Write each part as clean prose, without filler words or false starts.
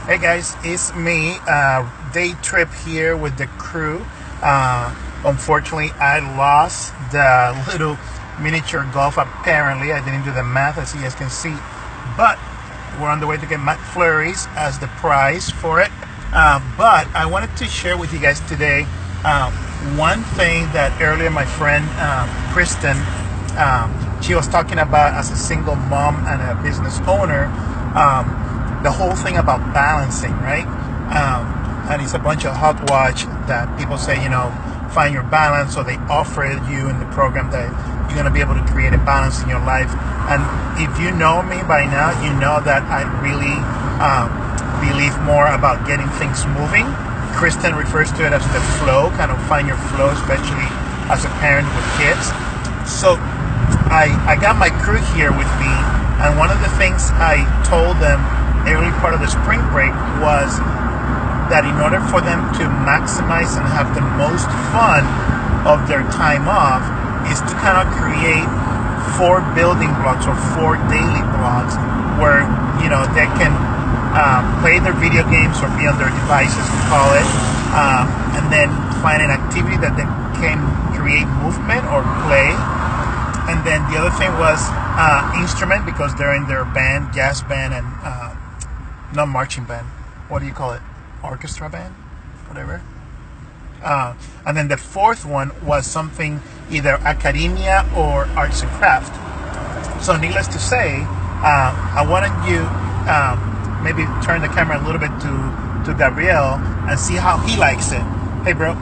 Hey guys, it's me. Day trip here with the crew. Unfortunately, I lost the little miniature golf. Apparently, I didn't do the math as you guys can see, but we're on the way to get McFlurries as the prize for it. But I wanted to share with you guys today one thing that earlier my friend Kristen, she was talking about as a single mom and a business owner. The whole thing about balancing, right? And it's a bunch of hogwash that people say, find your balance. So they offer you in the program that you're going to be able to create a balance in your life. And if you know me by now, you know that I really believe more about getting things moving. Kristen refers to it as the flow, kind of find your flow, especially as a parent with kids. So I got my crew here with me, and one of the things I told them early part of the spring break was that in order for them to maximize and have the most fun of their time off is to kind of create 4 building blocks or 4 daily blocks where they can play their video games or be on their devices, we call it, and then find an activity that they can create movement or play. And then the other thing was instrument, because they're in their band, jazz band, and not marching band. What do you call it? Orchestra band? Whatever. And then the fourth one was something either academia or arts and craft. So needless to say, I wanted you maybe turn the camera a little bit to Gabriel and see how he likes it. Hey, bro.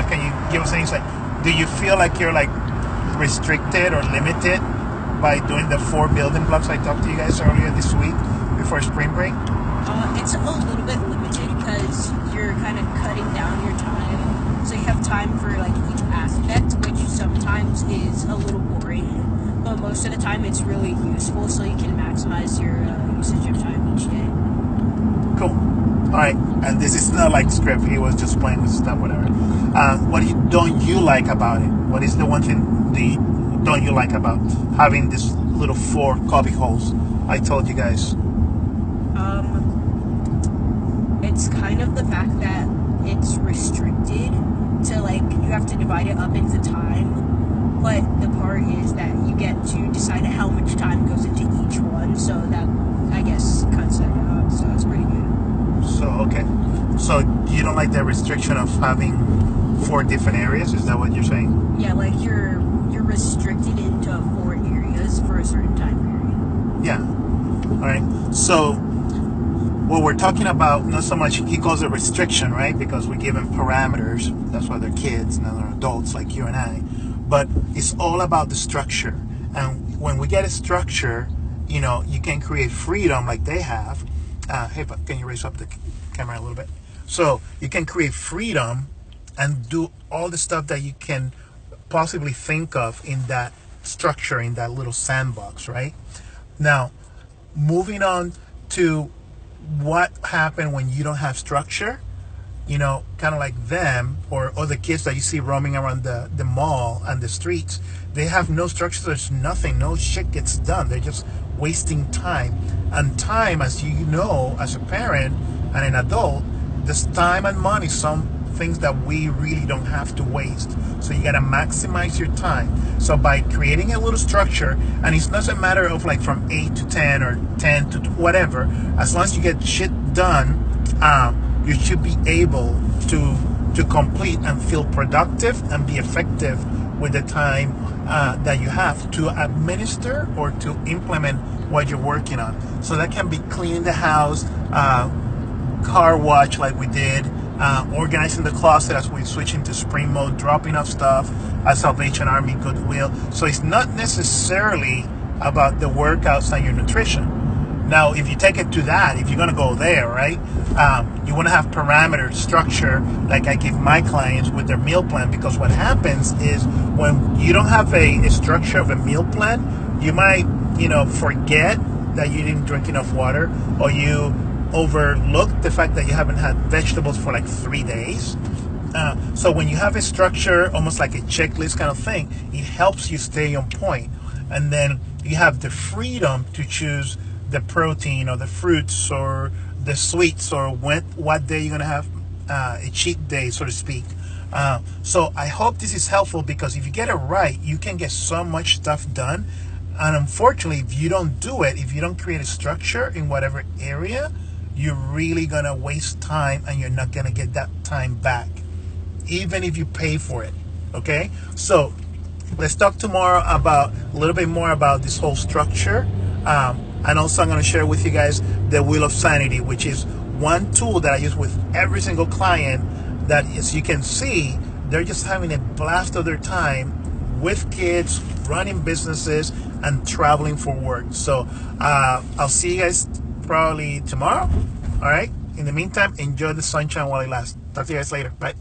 Can you give us an insight? Do you feel like you're restricted or limited by doing the 4 building blocks I talked to you guys earlier this week before spring break? It's a little bit limited because you're kind of cutting down your time. So you have time for each aspect, which sometimes is a little boring. But most of the time it's really useful, so you can maximize your usage of time each day. Cool. All right. And this is not like script. He was just playing with stuff, whatever. What don't you like about it? What is the one thing don't you like about having this little 4 cubby holes I told you guys? It's kind of the fact that it's restricted to you have to divide it up into time, but the part is that you get to decide how much time goes into each one, so that I guess cuts that out, so it's pretty good. So okay, so you don't like the restriction of having 4 different areas? Is that what you're saying? Yeah, you're restricted into 4 areas for a certain time period. Yeah. All right. So what we're talking about, not so much, he calls it restriction, right? Because we give them parameters. That's why they're kids, now they're adults like you and I. But it's all about the structure. And when we get a structure, you can create freedom like they have. Hey, but can you raise up the camera a little bit? So you can create freedom and do all the stuff that you can possibly think of in that structure, in that little sandbox, right? Now, moving on to what happened when you don't have structure, kind of like them or other kids that you see roaming around the mall and the streets. They have no structure. There's nothing. No shit gets done. They're just wasting time. And time, as you know, as a parent and an adult, this time and money, some things that we really don't have to waste. So you got to maximize your time. So by creating a little structure, and it doesn't matter of from 8 to 10 or 10 to whatever, as long as you get shit done, you should be able to complete and feel productive and be effective with the time that you have to administer or to implement what you're working on. So that can be cleaning the house, car wash like we did, organizing the closet as we switch into spring mode, dropping off stuff at Salvation Army, Goodwill. So it's not necessarily about the workouts and your nutrition. Now, if you take it to that, if you're going to go there, right, you want to have parameter structure like I give my clients with their meal plan, because what happens is when you don't have a structure of a meal plan, you might, forget that you didn't drink enough water, or you overlook the fact that you haven't had vegetables for 3 days. So when you have a structure, almost like a checklist kind of thing, it helps you stay on point. And then you have the freedom to choose the protein or the fruits or the sweets, or what day you're gonna have a cheat day, so to speak. So I hope this is helpful, because if you get it right, you can get so much stuff done. And unfortunately, if you don't do it, if you don't create a structure in whatever area, you're really gonna waste time, and you're not gonna get that time back, even if you pay for it. Okay, so let's talk tomorrow about a little bit more about this whole structure. And also I'm going to share with you guys the Wheel of Sanity, which is one tool that I use with every single client, that, as you can see, they're just having a blast of their time with kids, running businesses, and traveling for work. So I'll see you guys probably tomorrow. All right, in the meantime, enjoy the sunshine while it lasts. Talk to you guys later. Bye.